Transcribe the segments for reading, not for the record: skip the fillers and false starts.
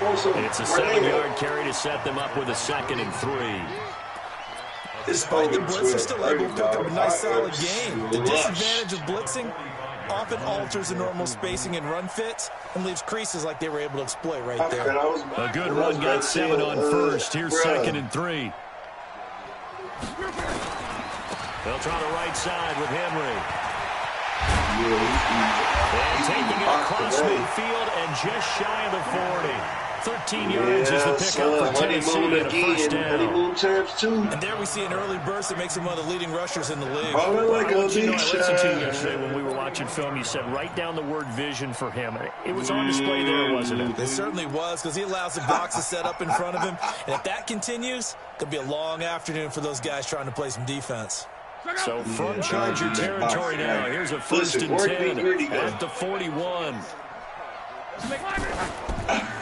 It's a 7-yard carry to set them up with a 2nd and 3. Despite the blitz, they're still able to pick up a nice solid game. The disadvantage of blitzing often alters the normal spacing and run fits and leaves creases like they were able to exploit right there. A good run got 7 on first. Here's 2nd and 3. They'll try the right side with Henry. And taking it across midfield and just shy of the 40. 13 yards is the pickup for Tennessee and a first down. And there we see an early burst that makes him one of the leading rushers in the league. I listened to you yesterday when we were watching film. You said write down the word vision for him. It was on display there, wasn't it? It certainly was, because he allows the box to set up in front of him. And if that continues, it'll be a long afternoon for those guys trying to play some defense. So from Charger territory now. Here's a 1st and 10 at the 41.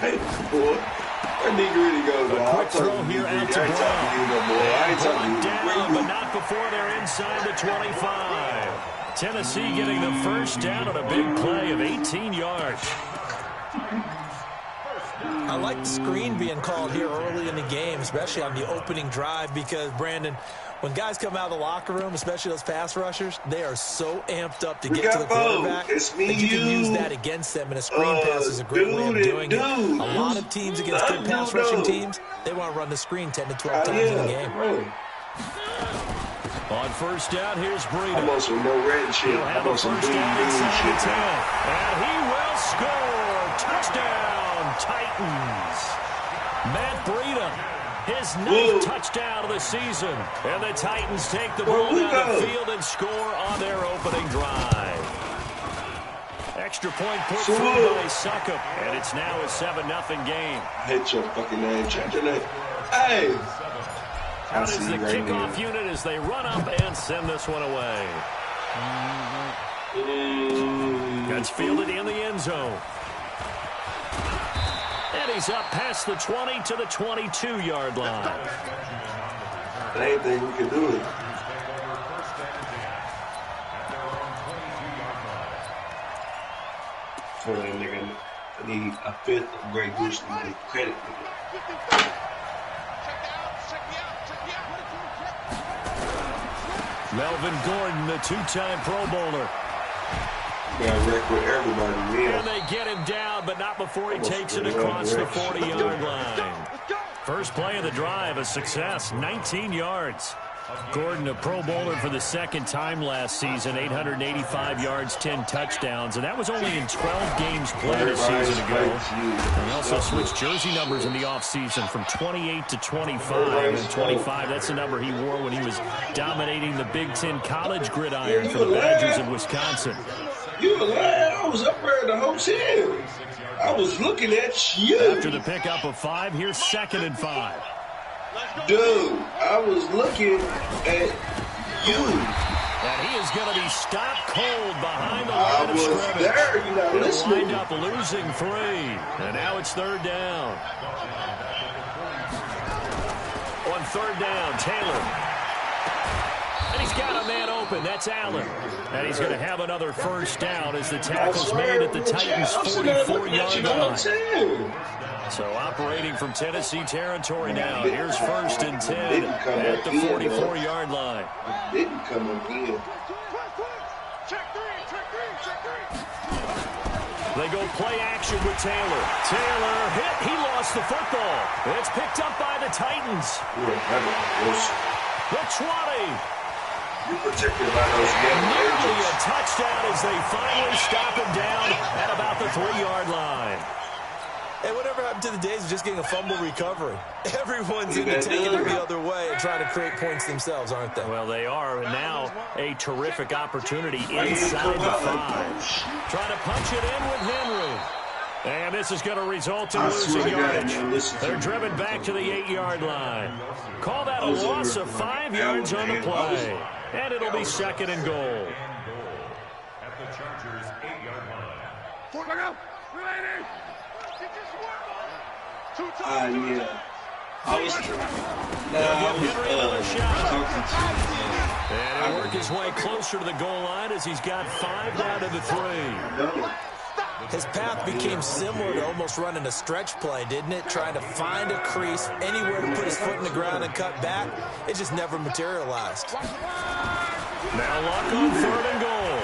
Hey, boy. Where nigga really goes, a quick throw here out to Brown. Brought down, but not before they're inside the 25. Tennessee getting the first down on a big play of 18 yards. I like the screen being called here early in the game, especially on the opening drive, because, Brandon, when guys come out of the locker room, especially those pass rushers, they are so amped up to get to the quarterback that you can use that against them, and a screen pass is a great way of doing it. A lot of teams against good pass rushing teams, they want to run the screen 10 to 12 times in a game. On first down, here's Breida. I'm on some no red shit. He'll have a first down inside the 10. And he will score. Touchdown, Titans. Matt Breida, his 9th touchdown of the season. And the Titans take the ball down the field and score on their opening drive. Extra point put through by Succop. And it's now a 7-0 game. I hate your fucking name. Change your name. Hey! Out is the kickoff unit as they run up and send this one away. Gets fielded in the end zone. And he's up past the 20 to the 22-yard line. Anything we can do it. For that nigga, I need a 5th of Grey Goose to make credit for it. Melvin Gordon, the 2-time Pro Bowler. Got wrecked with everybody, man. And they get him down, but not before he takes it across the 40-yard line. First play of the drive, a success, 19 yards. Gordon, a Pro Bowler for the 2nd time last season, 885 yards, 10 touchdowns, and that was only in 12 games played a season ago. And he also switched jersey numbers in the offseason from 28 to 25, and 25, that's the number he wore when he was dominating the Big Ten college gridiron for the Badgers of Wisconsin. You were lying. I was up there in the hotel. I was looking at you. After the pickup of 5, here's 2nd and 5. Dude, I was looking at you. And he is going to be stopped cold behind the line of scrimmage. There, you're not listening. Wind up losing 3. And now it's 3rd down. On 3rd down, Taylor. And he's got a man open. That's Allen. And he's going to have another first down as the tackle's made at the Titans' 44-yard line. So operating from Tennessee territory now. Here's 1st and 10 at the 44-yard line. Didn't come again. They go play action with Taylor. Taylor hit. He lost the football. It's picked up by the Titans. The 20. You protected by those Nearly a touchdown as they finally stop him down at about the 3-yard line. Hey, whatever happened to the days of just getting a fumble recovery? Everyone's into taking it the other way and trying to create points themselves, aren't they? Well, they are, and now a terrific opportunity inside the 5. Trying to punch it in with Henry. And this is going to result in losing yardage. They're driven back to the 8-yard line. Call that a loss of 5 yards on the play. And it'll be 2nd and goal. At the Chargers' 8-yard line. Yeah. I was talking to And he'll work his way closer to the goal line as he's got 5 down to the 3. His path became similar to almost running a stretch play, didn't it? Trying to find a crease, anywhere to put his foot in the ground and cut back. It just never materialized. Now luck on 3rd and goal.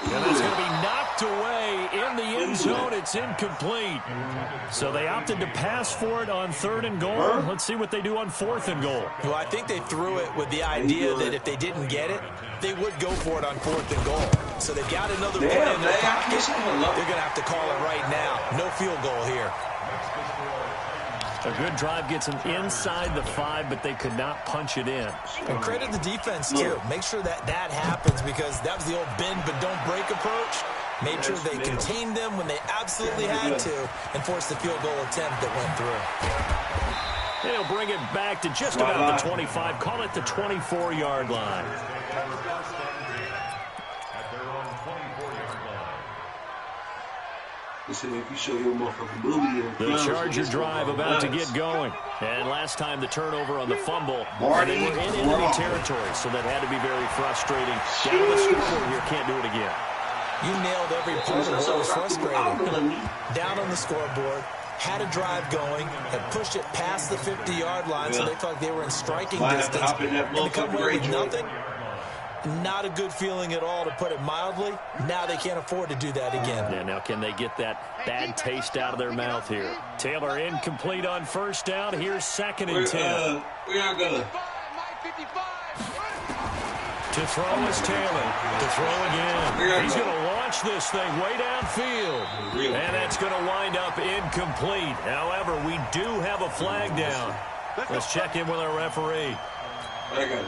And it's going to be knocked away in the end zone. It's incomplete. So they opted to pass for it on 3rd and goal. Let's see what they do on 4th and goal. Well, I think they threw it with the idea that if they didn't get it, they would go for it on 4th and goal. So they've got another play in their pocket. They're going to have to call it right now. No field goal here. A good drive gets them inside the 5, but they could not punch it in. And credit the defense, too. Make sure that happens, because that was the old bend but don't break approach. Made sure they contained them when they absolutely had to and forced the field goal attempt that went through. They'll bring it back to just about the 25. Call it the 24-yard line. The Charger drive about to get going. And last time the turnover on the fumble, they were in enemy territory, so that had to be very frustrating. Down the scoreboard here, can't do it again. You nailed every part of what was frustrating. Down on the scoreboard, had a drive going, had pushed it past the 50-yard line, so they felt like they were in striking distance. And to come away with nothing, not a good feeling at all, to put it mildly. Now they can't afford to do that again. Yeah, now can they get that bad taste out of their mouth here? Taylor incomplete on 1st down. Here's 2nd and 10. We are gonna. To throw is Taylor. To throw again. He's going to launch this thing way downfield. And that's going to wind up incomplete. However, we do have a flag down. Let's check in with our referee.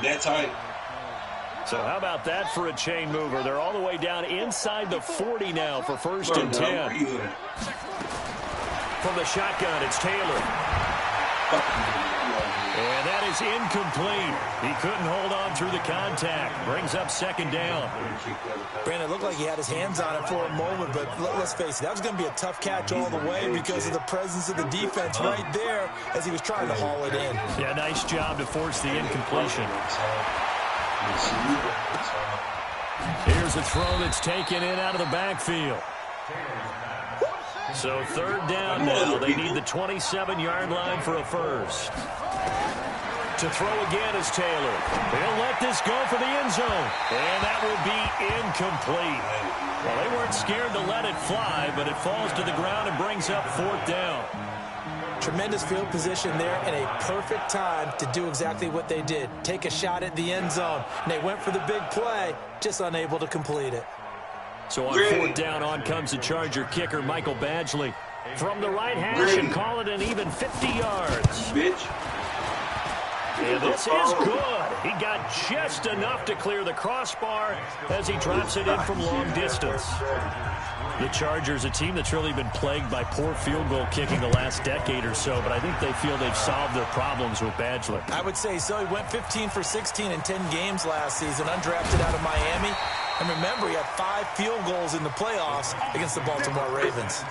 That tight. So how about that for a chain mover? They're all the way down inside the 40 now for 1st and 10. From the shotgun, it's Taylor. And that is incomplete. He couldn't hold on through the contact. Brings up 2nd down. Brandon, it looked like he had his hands on it for a moment, but let's face it, that was going to be a tough catch all the way because of the presence of the defense right there as he was trying to haul it in. Yeah, nice job to force the incompletion. Here's a throw that's taken in out of the backfield. So 3rd down now. They need the 27-yard line for a first. To throw again is Taylor. He'll let this go for the end zone. And that will be incomplete. Well, they weren't scared to let it fly, but it falls to the ground and brings up 4th down. Tremendous field position there and a perfect time to do exactly what they did. Take a shot at the end zone. And they went for the big play, just unable to complete it. So on 4th down, on comes the Charger kicker, Michael Badgley. From the right hash and call it an even 50 yards. And this is good. He got just enough to clear the crossbar as he drops it in from long distance. The Chargers, a team that's really been plagued by poor field goal kicking the last decade or so, but I think they feel they've solved their problems with Badgley. I would say so. He went 15 for 16 in 10 games last season, undrafted out of Miami. And remember, he had 5 field goals in the playoffs against the Baltimore Ravens.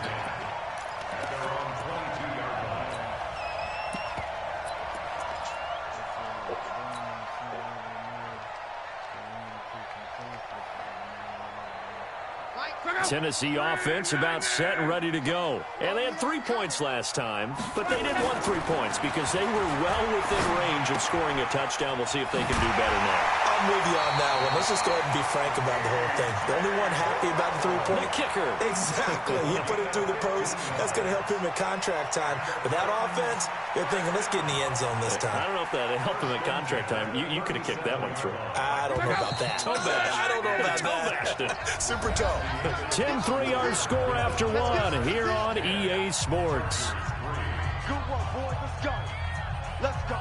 Tennessee offense about set and ready to go. And they had 3 points last time, but they didn't want 3 points because they were well within range of scoring a touchdown. We'll see if they can do better now. I'm with you on that one. Let's just go ahead and be frank about the whole thing. The only one happy about the 3-point kicker. Exactly. He put it through the post. That's going to help him at contract time. But that offense, they're thinking, let's get in the end zone this time. I don't know if that helped him at contract time. You could have kicked that one through. I don't know about that. I don't know about that. Super toe. 10-3 our score after 1 here on EA Sports. Good one, boys. Let's go. Let's go.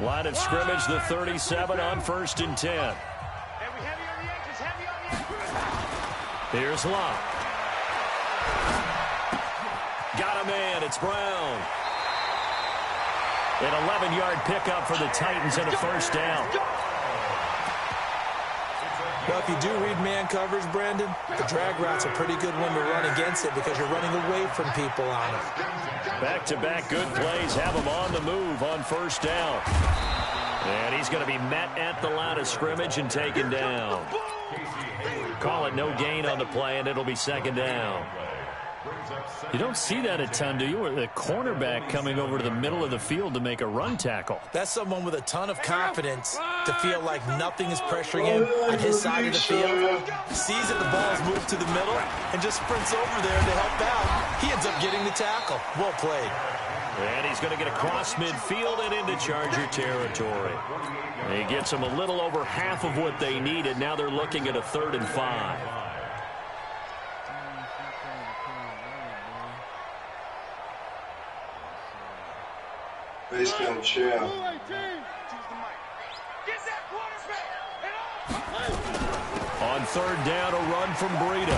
Line of scrimmage, the 37 on 1st and 10. Here's Locke. Got a man. It's Brown. An 11-yard pickup for the Titans and a 1st down. Well, if you do read man coverage, Brandon, the drag route's a pretty good one to run against it because you're running away from people on it. Back-to-back good plays have him on the move on first down. And he's going to be met at the line of scrimmage and taken down. Call it no gain on the play, and it'll be second down. You don't see that a ton, do you? Or the cornerback coming over to the middle of the field to make a run tackle. That's someone with a ton of confidence to feel like nothing is pressuring him on his side of the field. Sees that the ball's moved to the middle and just sprints over there to help out. He ends up getting the tackle. Well played. And he's going to get across midfield and into Charger territory. He gets them a little over half of what they needed. Now they're looking at a 3rd and 5. Base down chair. On 3rd down, a run from Breida.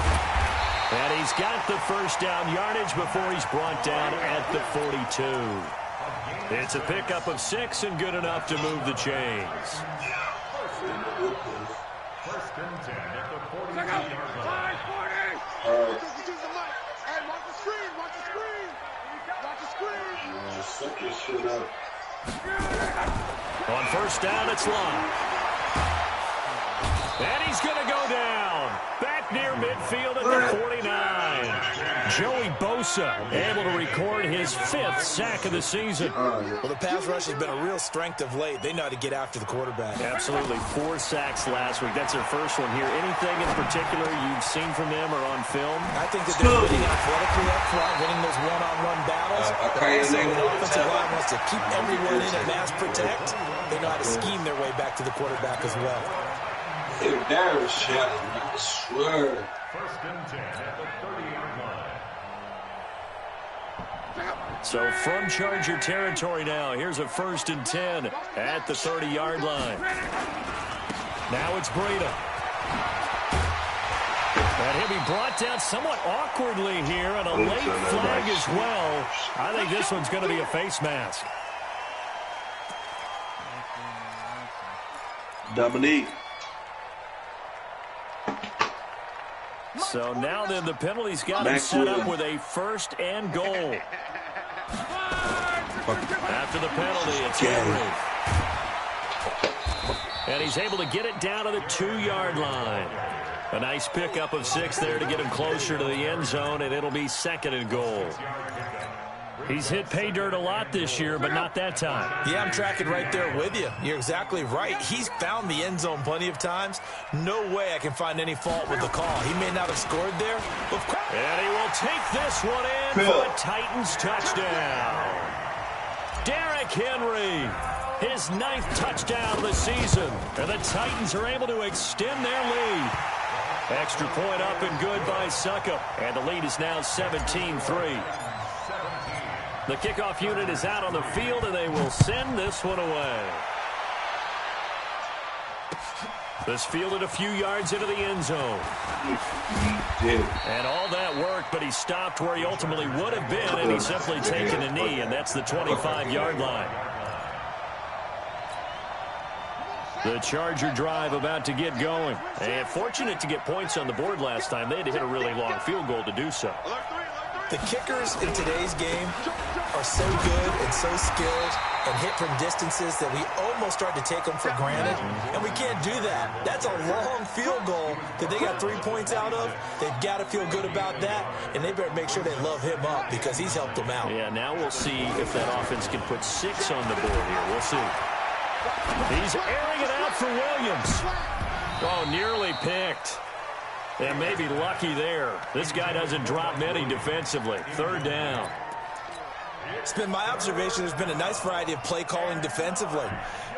And he's got the first down yardage before he's brought down at the 42. It's a pickup of 6 and good enough to move the chains. First and 10 at the 40-yard line. On first down, it's Long. And he's going to go down. Back near midfield at the 49. Joey Bosa able to record his 5th sack of the season. Well, the pass rush has been a real strength of late. They know how to get after the quarterback. Absolutely. 4 sacks last week. That's their first one here. Anything in particular you've seen from them or on film? I think that they're winning athletically up front, winning those one-on-one battles. Also, the offensive line wants to keep everyone in and mass protect. They know how to scheme their way back to the quarterback as well. That was challenging, I swear. First and 10 at the 30-yard line. So from Charger territory now, here's a 1st and 10 at the 30-yard line. Now it's Breida. And he'll be brought down somewhat awkwardly here, and a late flag as well. I think this one's going to be a face mask. Dominique. So now then the penalty's got him set up with a 1st and goal. After the penalty, it's Henry. And he's able to get it down to the 2-yard line. A nice pickup of 6 there to get him closer to the end zone, and it'll be 2nd and goal. He's hit pay dirt a lot this year, but not that time. Yeah, I'm tracking right there with you. You're exactly right. He's found the end zone plenty of times. No way I can find any fault with the call. He may not have scored there, but... And he will take this one in for a Titans touchdown. Derrick Henry, his 9th touchdown of the season. And the Titans are able to extend their lead. Extra point up and good by Succop. And the lead is now 17-3. The kickoff unit is out on the field, and they will send this one away. This fielded a few yards into the end zone. And all that work, but he stopped where he ultimately would have been, and he's simply taken a knee, and that's the 25-yard line. The Charger drive about to get going. And fortunate to get points on the board last time. They had to hit a really long field goal to do so. The kickers in today's game are so good and so skilled and hit from distances that we almost start to take them for granted, and we can't do that. That's a long field goal that they got 3 points out of. They've got to feel good about that, and they better make sure they love him up because he's helped them out. Yeah, now we'll see if that offense can put 6 on the board here. We'll see. He's airing it out for Williams. Oh, nearly picked. And maybe lucky there. This guy doesn't drop many defensively. 3rd down. It's been my observation there's been a nice variety of play calling defensively.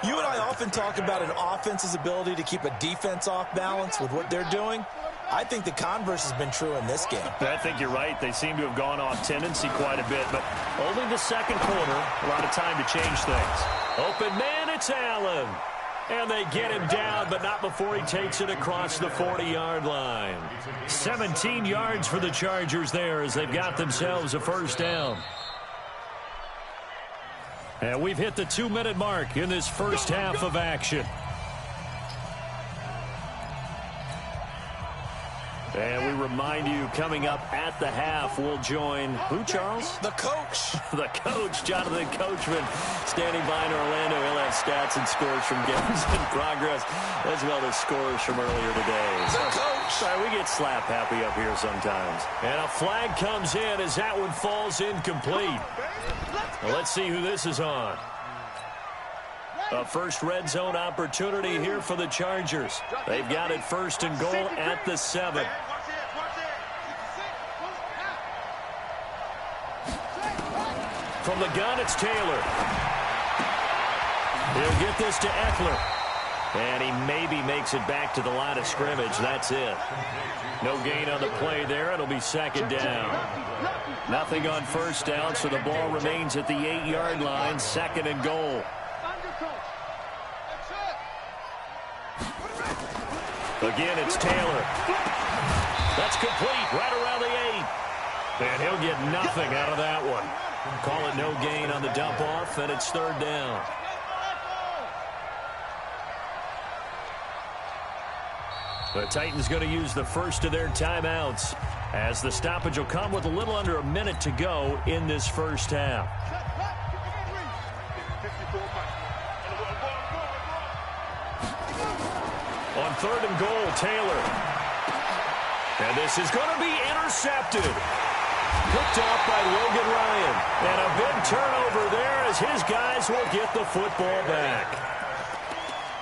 You and I often talk about an offense's ability to keep a defense off balance with what they're doing. I think the converse has been true in this game. I think you're right. They seem to have gone off tendency quite a bit, but only the 2nd quarter. A lot of time to change things. Open man, it's Allen. And they get him down, but not before he takes it across the 40-yard line. 17 yards for the Chargers there as they've got themselves a 1st down. And we've hit the 2-minute mark in this first half of action. And we remind you, coming up at the half, we'll join who, Charles? The coach. The coach, Jonathan Coachman, standing by in Orlando. He'll have stats and scores from games in progress, as well as scores from earlier today. The coach. Sorry, we get slap happy up here sometimes. And a flag comes in as that one falls incomplete. Well, let's see who this is on. A first red zone opportunity here for the Chargers. They've got it first and goal at the 7. From the gun, it's Taylor. He'll get this to Eckler. And he maybe makes it back to the line of scrimmage. That's it. No gain on the play there. It'll be second down. Nothing on first down, so the ball remains at the 8-yard line. Second and goal. Again, it's Taylor. That's complete right around the 8. And he'll get nothing out of that one. Call it no gain on the dump off, and it's third down. The Titans going to use the first of their timeouts, as the stoppage will come with a little under a minute to go in this first half. On third and goal, Taylor. And this is going to be intercepted. Picked off by Logan Ryan. And a big turnover there as his guys will get the football back.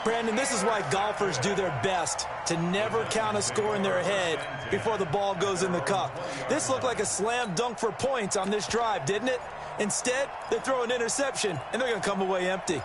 Brandon, this is why golfers do their best to never count a score in their head before the ball goes in the cup. This looked like a slam dunk for points on this drive, didn't it? Instead, they throw an interception, and they're going to come away empty.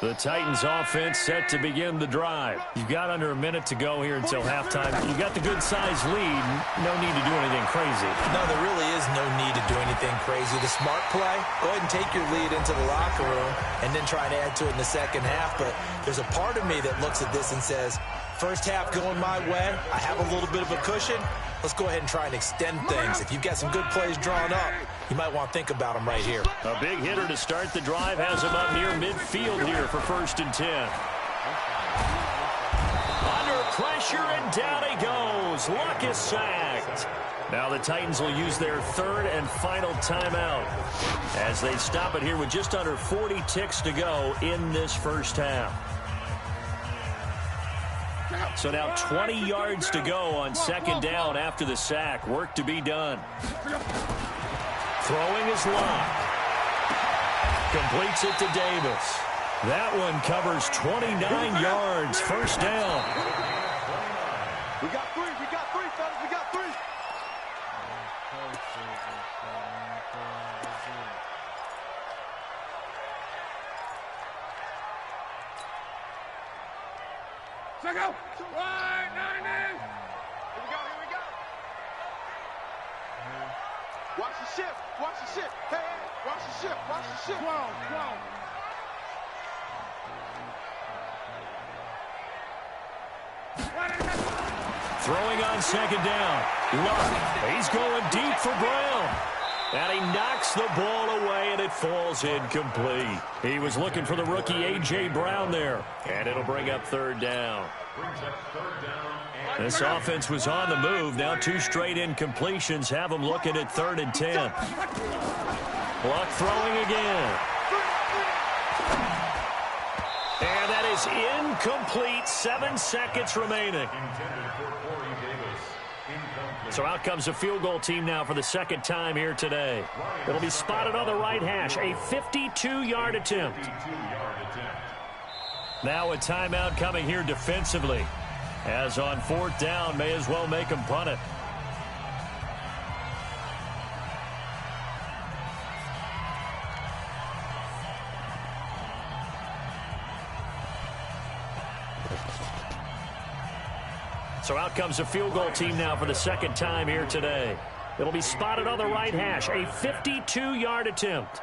The Titans offense set to begin the drive. You've got under a minute to go here until halftime. You've got the good-sized lead. No need to do anything crazy. No, there really is no need to do anything crazy. The smart play, go ahead and take your lead into the locker room and then try to add to it in the second half. But there's a part of me that looks at this and says, first half going my way, I have a little bit of a cushion. Let's go ahead and try and extend things. If you've got some good plays drawn up, you might want to think about them right here. A big hitter to start the drive has him up near midfield here for first and 10. Under pressure, and down he goes. Luck is sacked. Now the Titans will use their third and final timeout as they stop it here with just under 40 ticks to go in this first half. So now 20 yards to go on second down after the sack. Work to be done. Throwing is Locke. Completes it to Davis. That one covers 29 yards. First down. We got three, fellas. We got three. Check out. Right, 90. Here we go. Watch the shift. Hey, watch the shift. Whoa. Throwing on second down. Luck. He's going deep for Brown. And he knocks the ball away, and it falls incomplete. He was looking for the rookie A.J. Brown there. And it'll bring up third down. This offense was on the move. Now 2 straight incompletions have them looking at third and 10. Luck throwing again. And that is incomplete. 7 seconds remaining. So out comes a field goal team now for the second time here today. It'll be spotted on the right hash. A 52-yard attempt. Now a timeout coming here defensively. As on fourth down, may as well make them punt it. So out comes a field goal team now for the second time here today. It'll be spotted on the right hash. A 52-yard attempt.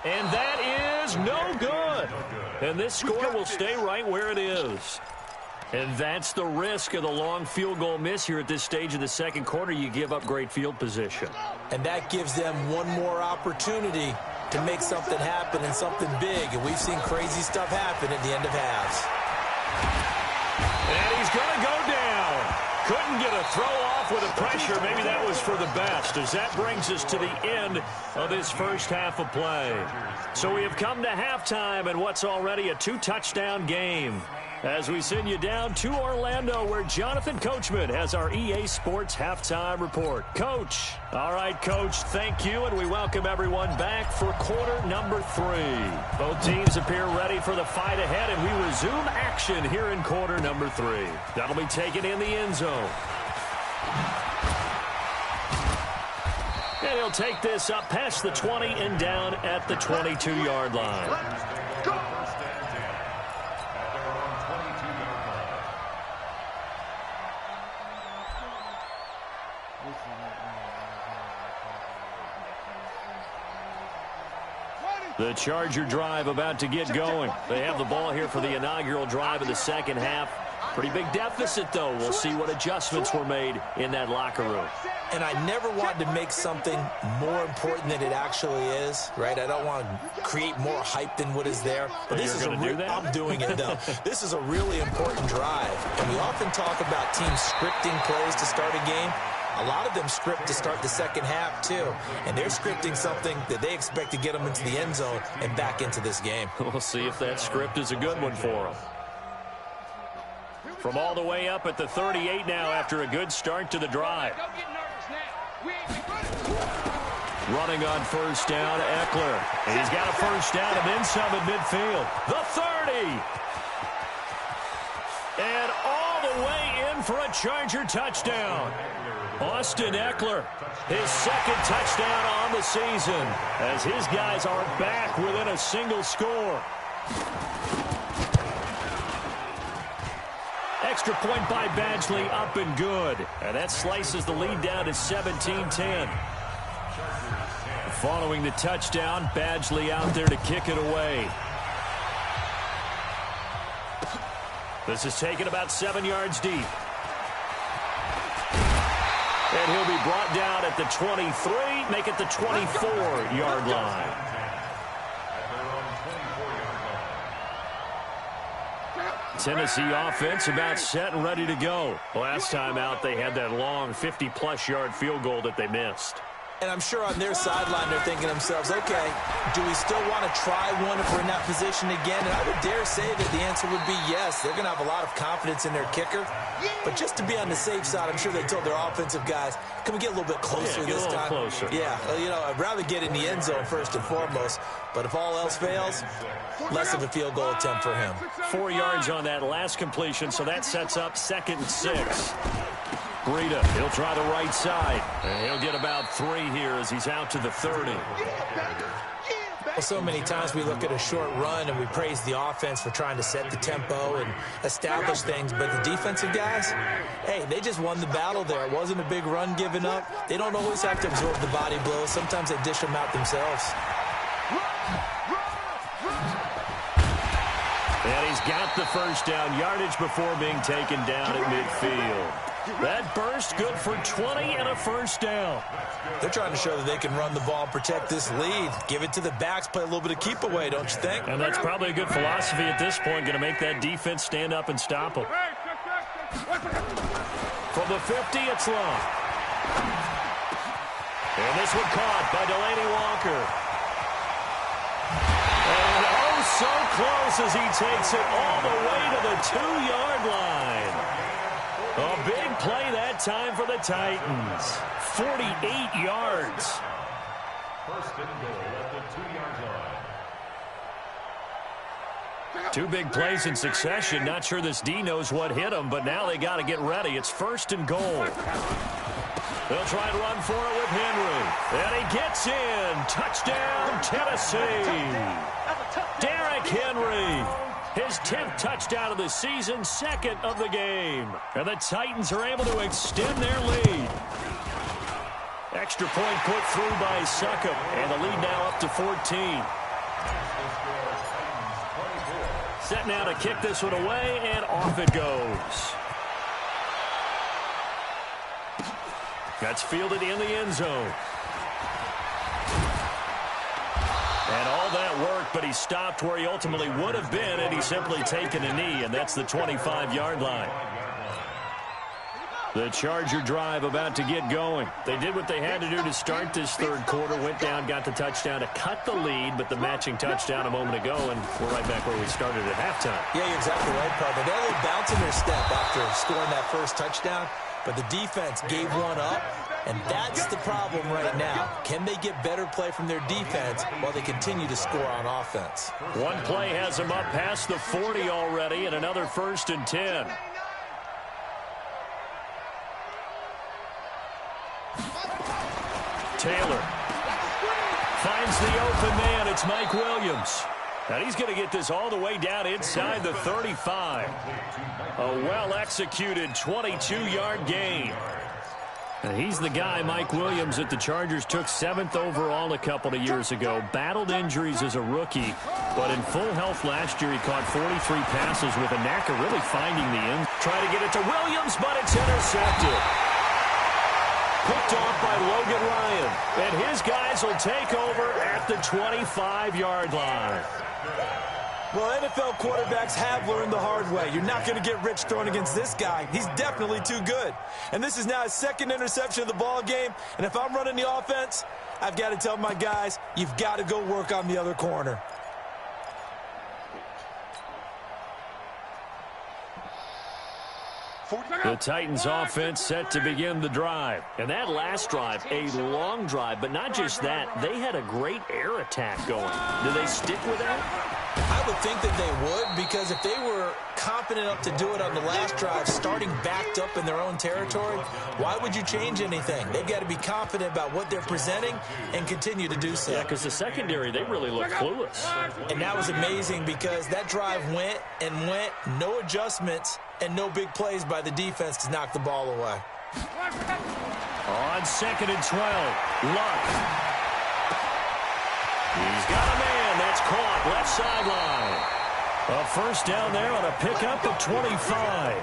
And that is no good. And this score will stay right where it is. And that's the risk of the long field goal miss here at this stage of the second quarter. You give up great field position. And that gives them one more opportunity to make something happen and something big. And we've seen crazy stuff happen at the end of halves. And he's going to go down. Couldn't get a throw off with the pressure. Maybe that was for the best, as that brings us to the end of this first half of play. So we have come to halftime in what's already a 2-touchdown game, as we send you down to Orlando, where Jonathan Coachman has our EA Sports Halftime Report. Coach. All right, Coach, thank you, and we welcome everyone back for quarter number 3. Both teams appear ready for the fight ahead, and we resume action here in quarter number 3. That'll be taken in the end zone. And he'll take this up past the 20 and down at the 22-yard line. The Charger drive about to get going. They have the ball here for the inaugural drive of the second half. Pretty big deficit, though. We'll see what adjustments were made in that locker room. And I never wanted to make something more important than it actually is, right? I don't want to create more hype than what is there. But this is I'm doing it, though. This is a really important drive. And we often talk about teams scripting plays to start a game. A lot of them script to start the second half, too. And they're scripting something that they expect to get them into the end zone and back into this game. We'll see if that script is a good one for them. From all the way up at the 38 now after a good start to the drive. Running on first down, Eckler. He's got a first down and then some at midfield. The 30. And all the way in for a Charger touchdown. Austin Eckler, his second touchdown on the season, as his guys are back within a single score. Extra point by Badgley, up and good. And that slices the lead down to 17-10. Following the touchdown, Badgley out there to kick it away. This is taken about 7 yards deep. And he'll be brought down at the 23, make it the 24-yard line. Tennessee offense about set and ready to go. Last time out, they had that long 50-plus yard field goal that they missed. And I'm sure on their sideline, they're thinking to themselves, okay, do we still want to try one if we're in that position again? And I would dare say that the answer would be yes. They're going to have a lot of confidence in their kicker. But just to be on the safe side, I'm sure they told their offensive guys, can we get a little bit closer this time? Closer. Yeah, well, you know, I'd rather get in the end zone first and foremost. But if all else fails, less of a field goal attempt for him. 4 yards on that last completion, so that sets up 2nd and 6. Breida, he'll try the right side. And he'll get about 3 here as he's out to the 30. Well, so many times we look at a short run and we praise the offense for trying to set the tempo and establish things. But the defensive guys, hey, they just won the battle there. It wasn't a big run given up. They don't always have to absorb the body blows. Sometimes they dish them out themselves. And he's got the first down yardage before being taken down at midfield. That burst good for 20 and a first down. They're trying to show that they can run the ball and protect this lead. Give it to the backs, play a little bit of keep away, don't you think? And that's probably a good philosophy at this point, going to make that defense stand up and stop them. From the 50, it's long. And this one caught by Delaney Walker. And oh, so close as he takes it all the way to the 2-yard line. A big play that time for the Titans. 48 yards. First and goal at the 2-yard line. 2 big plays in succession. Not sure this D knows what hit him, but now they got to get ready. It's 1st and goal. They'll try and run for it with Henry. And he gets in. Touchdown, Tennessee. Derrick Henry. His 10th touchdown of the season, 2nd of the game. And the Titans are able to extend their lead. Extra point put through by Succop. And the lead now up to 14. Set now to kick this one away, and off it goes. That's fielded in the end zone. And all that work, but he stopped where he ultimately would have been, and he's simply taken a knee, and that's the 25-yard line. The Charger drive about to get going. They did what they had to do to start this third quarter, went down, got the touchdown to cut the lead, but the matching touchdown a moment ago, and we're right back where we started at halftime. Yeah, you're exactly right, partner. They had a little bounce in their step after scoring that first touchdown, but the defense gave one up, and that's the problem right now. Can they get better play from their defense while they continue to score on offense? One play has them up past the 40 already, and another 1st and 10. Taylor finds the open man. It's Mike Williams. And he's going to get this all the way down inside the 35. A well-executed 22-yard gain. And he's the guy, Mike Williams, that the Chargers took 7th overall a couple of years ago. Battled injuries as a rookie, but in full health last year, he caught 43 passes with a knack of really finding the end. Try to get it to Williams, but it's intercepted. Picked off by Logan Ryan. And his guys will take over at the 25-yard line. Well, NFL quarterbacks have learned the hard way. You're not going to get rich throwing against this guy. He's definitely too good. And this is now his 2nd interception of the ball game. And if I'm running the offense, I've got to tell my guys, you've got to go work on the other corner. The Titans offense set to begin the drive. And that last drive, a long drive, but not just that. They had a great air attack going. Do they stick with that? I would think that they would, because if they were confident enough to do it on the last drive, starting backed up in their own territory, why would you change anything? They've got to be confident about what they're presenting and continue to do so. Yeah, because the secondary, they really look clueless. And that was amazing because that drive went and went, no adjustments, and no big plays by the defense to knock the ball away. On 2nd and 12, Luck. He's got a man. That's caught left sideline. A 1st down there on a pickup of 25.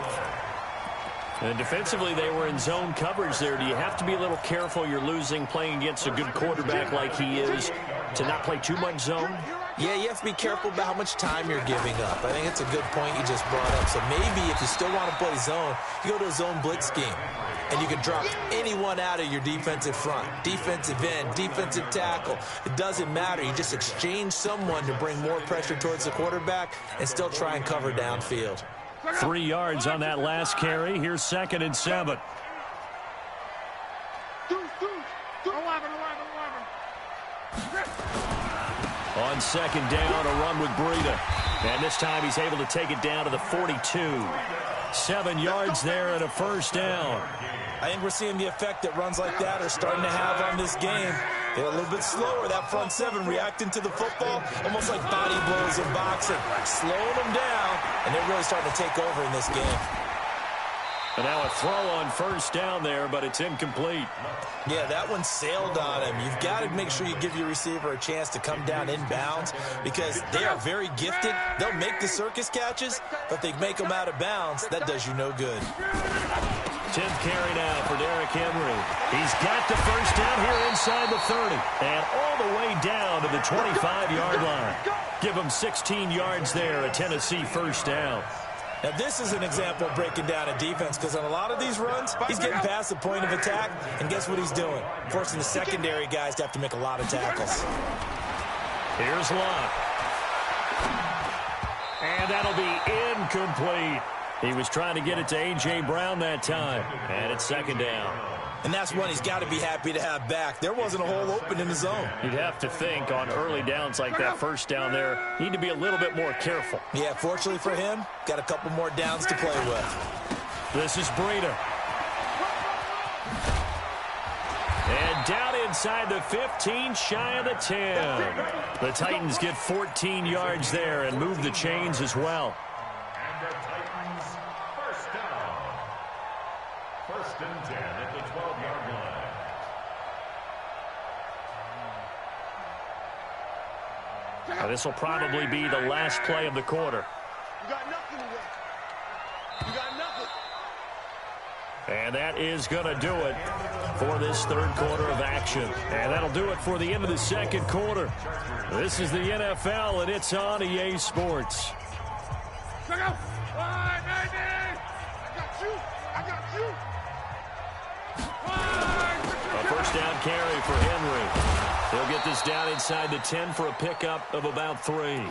And defensively, they were in zone coverage there. Do you have to be a little careful? You're losing playing against a good quarterback like he is to not play too much zone? Yeah, you have to be careful about how much time you're giving up. I think it's a good point you just brought up. So maybe if you still want to play zone, you go to a zone blitz scheme. And you can drop anyone out of your defensive front. Defensive end, defensive tackle. It doesn't matter. You just exchange someone to bring more pressure towards the quarterback and still try and cover downfield. 3 yards on that last carry. Here's 2nd and 7. On 2nd down, a run with Breida. And this time he's able to take it down to the 42. 7 yards there and a 1st down. I think we're seeing the effect that runs like that are starting to have on this game. They're a little bit slower, that front 7 reacting to the football, almost like body blows in boxing, slowing them down, and they're really starting to take over in this game. And now a throw on 1st down there, but it's incomplete. Yeah, that one sailed on him. You've got to make sure you give your receiver a chance to come down inbounds because they are very gifted. They'll make the circus catches, but if they make them out of bounds, that does you no good. 10th carry now for Derrick Henry. He's got the 1st down here inside the 30 and all the way down to the 25-yard line. Give him 16 yards there, a Tennessee 1st down. Now, this is an example of breaking down a defense because on a lot of these runs, he's getting past the point of attack, and guess what he's doing? Forcing the secondary guys to have to make a lot of tackles. Here's Luck. And that'll be incomplete. He was trying to get it to A.J. Brown that time, and it's 2nd down. And that's one he's got to be happy to have back. There wasn't a hole open in the zone. You'd have to think on early downs like that 1st down there, need to be a little bit more careful. Yeah, fortunately for him, got a couple more downs to play with. This is Breida. And down inside the 15, shy of the 10. The Titans get 14 yards there and move the chains as well. And the Titans 1st down. 1st and 10 at the 12-yard line. Now, this will probably be the last play of the quarter. You got nothing. And that is going to do it for this third quarter of action. And that'll do it for the end of the second quarter. This is the NFL, and it's on EA Sports. Look out. I got you. I got you. A first down carry for Henry. He'll get this down inside the 10 for a pickup of about 3.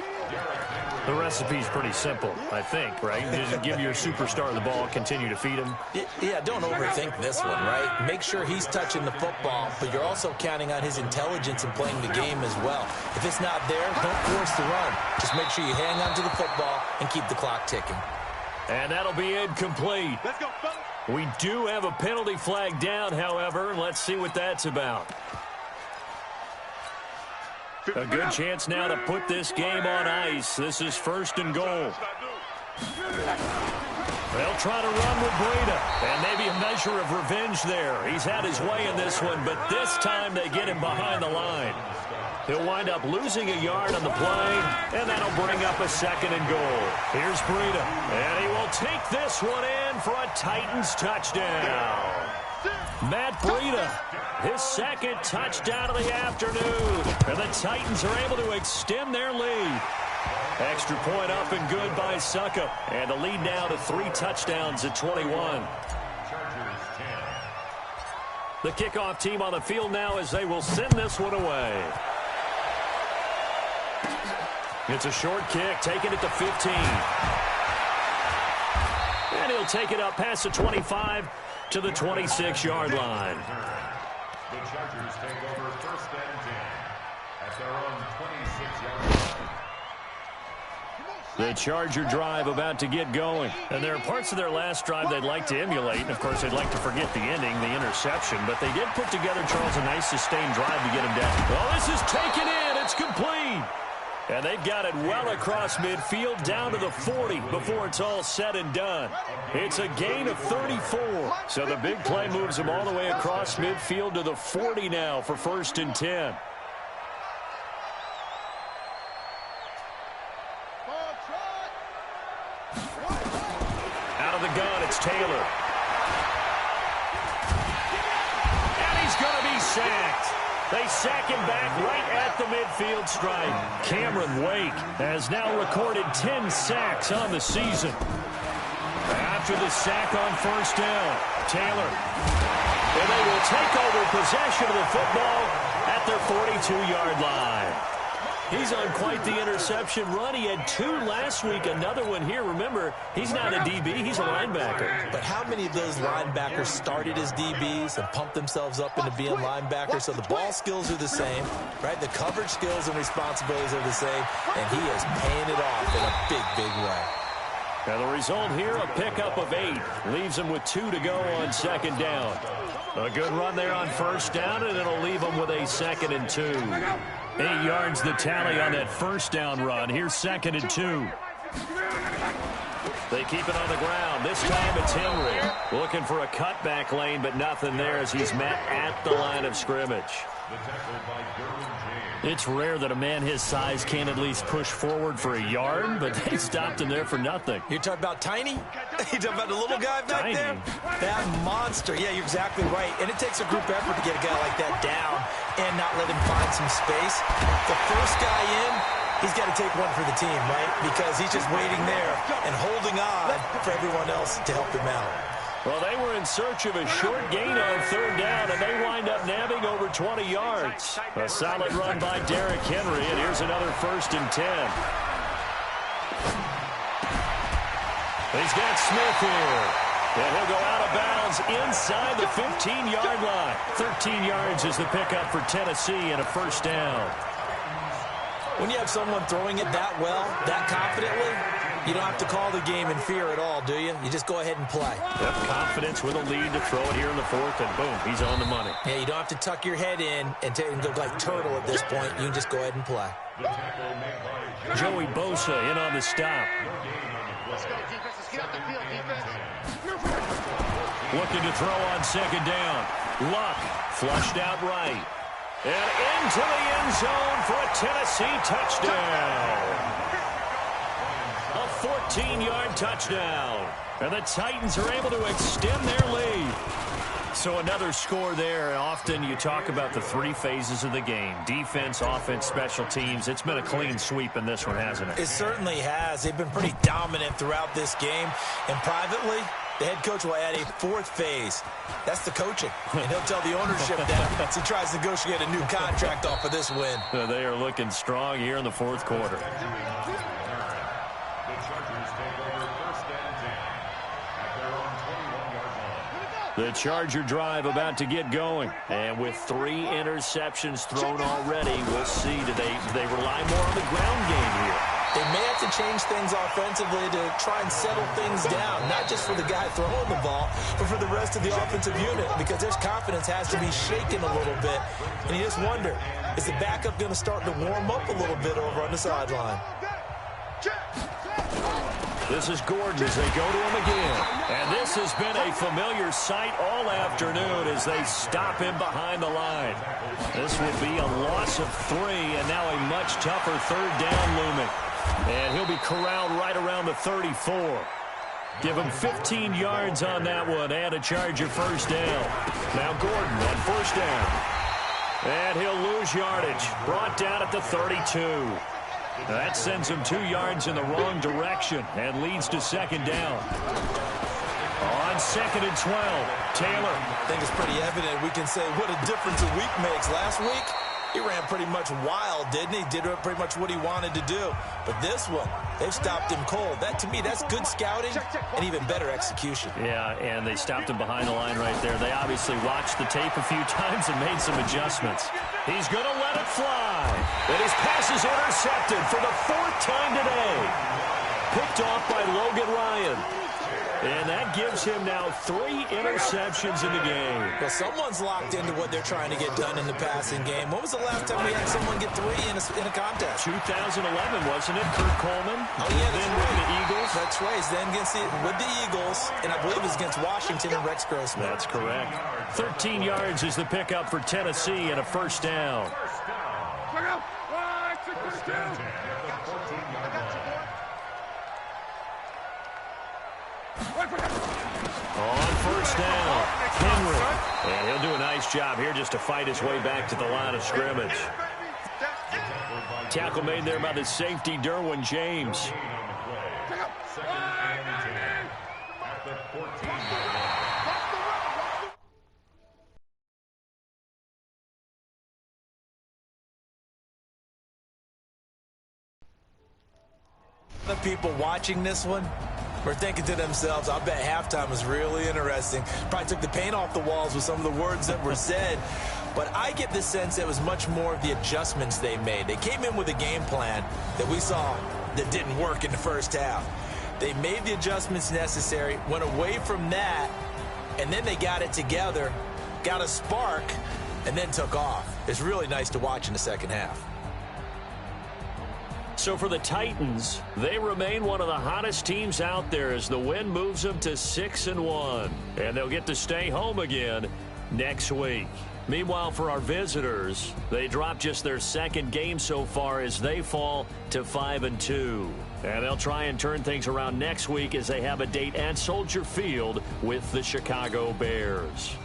The recipe's pretty simple, I think, right? Just give your superstar the ball, continue to feed him. Yeah, don't overthink this one, right? Make sure he's touching the football, but you're also counting on his intelligence in playing the game as well. If it's not there, don't force the run. Just make sure you hang on to the football and keep the clock ticking. And that'll be incomplete. Let's go, fellas. We do have a penalty flag down, however, and let's see what that's about. A good chance now to put this game on ice. This is first and goal. They'll try to run with Breida, and maybe a measure of revenge there. He's had his way in this one, but this time they get him behind the line. He'll wind up losing a yard on the play, and that'll bring up a second and goal. Here's Breida, and he will take this one in for a Titans touchdown. Matt Breida, his second touchdown of the afternoon, and the Titans are able to extend their lead. Extra point up and good by Suckup, and the lead now to 3 touchdowns at 21. The kickoff team on the field now as they will send this one away. It's a short kick, taking it to 15. And he'll take it up past the 25 to the 26-yard line. The Chargers take over first and 10 at their own 26-yard line. The Charger drive about to get going. And there are parts of their last drive they'd like to emulate. And, of course, they'd like to forget the ending, the interception. But they did put together, Charles, a nice sustained drive to get him down. Well, this is taken in. It's complete. And they've got it well across midfield down to the 40 before it's all said and done. It's a gain of 34. So the big play moves them all the way across midfield to the 40 now for first and 10. Out of the gun, it's Taylor. And he's going to be sacked. They sack him back right at the midfield stripe. Cameron Wake has now recorded 10 sacks on the season. After the sack on first down, Taylor. And they will take over possession of the football at their 42-yard line. He's on quite the interception run. He had 2 last week, another one here. Remember, he's not a DB, he's a linebacker. But how many of those linebackers started as DBs and pumped themselves up into being linebackers? So the ball skills are the same, right? The coverage skills and responsibilities are the same, and he is paying it off in a big, big way. Now the result here, a pickup of 8. Leaves him with 2 to go on second down. A good run there on first down, and it'll leave him with a second and 2. 8 yards the tally on that first down run. Here's second and 2. They keep it on the ground. This time it's Henry. Looking for a cutback lane, but nothing there as he's met at the line of scrimmage. It's rare that a man his size can at least push forward for a yard, but they stopped him there for nothing. You're talking about Tiny? You're talking about the little guy back there? That monster. Yeah, you're exactly right. And it takes a group effort to get a guy like that down and not let him find some space. The first guy in, he's got to take one for the team, right? Because he's just waiting there and holding on for everyone else to help him out. Well, they were in search of a short gain on third down, and they wind up nabbing over 20 yards. A solid run by Derrick Henry, and here's another first and 10. He's got Smith here. And he'll go out of bounds inside the 15-yard line. 13 yards is the pickup for Tennessee and a first down. When you have someone throwing it that well, that confidently, you don't have to call the game in fear at all, do you? You just go ahead and play. Yep, confidence with a lead to throw it here in the fourth, and boom, he's on the money. Yeah, you don't have to tuck your head in and go like turtle at this point. You can just go ahead and play. Joey Bosa in on the stop. Let's go, defense. Let's get out the field, defense. Looking to throw on second down. Luck flushed out right. And into the end zone for a Tennessee touchdown. A 14-yard touchdown. And the Titans are able to extend their lead. So another score there. Often you talk about the three phases of the game: defense, offense, special teams. It's been a clean sweep in this one, hasn't it? It certainly has. They've been pretty dominant throughout this game. And privately, the head coach will add a fourth phase. That's the coaching. And he'll tell the ownership that as he tries to negotiate a new contract off of this win. They are looking strong here in the fourth quarter. The Charger drive about to get going. And with 3 interceptions thrown already, we'll see. Do they rely more on the ground game here? They may have to change things offensively to try and settle things down, not just for the guy throwing the ball, but for the rest of the offensive unit, because their confidence has to be shaken a little bit. And you just wonder, is the backup going to start to warm up a little bit over on the sideline? This is Gordon as they go to him again. And this has been a familiar sight all afternoon as they stop him behind the line. This will be a loss of 3, and now a much tougher third down looming. And he'll be corralled right around the 34. Give him 15 yards on that one and a Charger first down. Now Gordon on first down. And he'll lose yardage. Brought down at the 32. That sends him 2 yards in the wrong direction and leads to second down. On 2nd and 12, Taylor. I think it's pretty evident. We can say what a difference a week makes. Last week, he ran pretty much wild, didn't he? Did pretty much what he wanted to do. But this one, they've stopped him cold. That, to me, that's good scouting and even better execution. Yeah, and they stopped him behind the line right there. They obviously watched the tape a few times and made some adjustments. He's going to let it fly. And his pass is intercepted for the 4th time today. Picked off by Logan Ryan. And that gives him now 3 interceptions in the game. Well, someone's locked into what they're trying to get done in the passing game. When was the last time we had someone get 3 in a contest? 2011, wasn't it? Kurt Coleman. Oh, yeah, then with the Eagles. That's right. He's then with the Eagles, and I believe it's against Washington and Rex Grossman. That's correct. 13 yards is the pickup for Tennessee and a first down. On first down, Henry. And he'll do a nice job here just to fight his way back to the line of scrimmage. Tackle made there by the safety, Derwin James. The people watching this one were thinking to themselves, I bet halftime was really interesting. Probably took the paint off the walls with some of the words that were said. But I get the sense it was much more of the adjustments they made. They came in with a game plan that we saw that didn't work in the first half. They made the adjustments necessary, went away from that, and then they got it together, got a spark, and then took off. It's really nice to watch in the second half. So for the Titans, they remain one of the hottest teams out there as the win moves them to 6-1. And they'll get to stay home again next week. Meanwhile, for our visitors, they drop just their 2nd game so far as they fall to 5-2. And they'll try and turn things around next week as they have a date at Soldier Field with the Chicago Bears.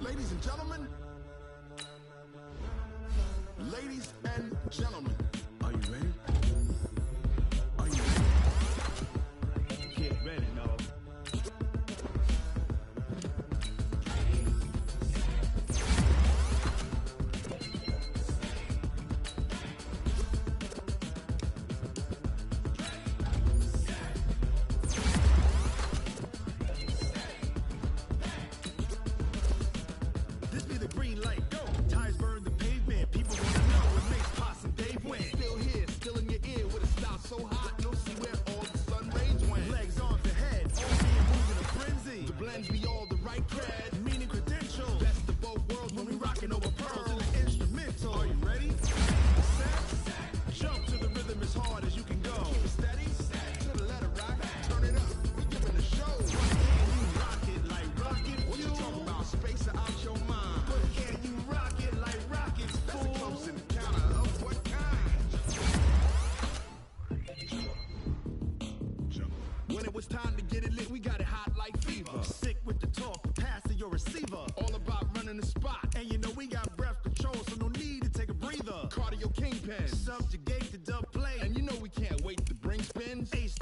Ladies and gentlemen, are you ready? Are you ready? Get ready, no. This be the green light, go. Tires burn the pavement. People want to know what makes Possum Dave win. breather, cardio kingpin, subjugate the dub play, and you know we can't wait to bring spins. Ace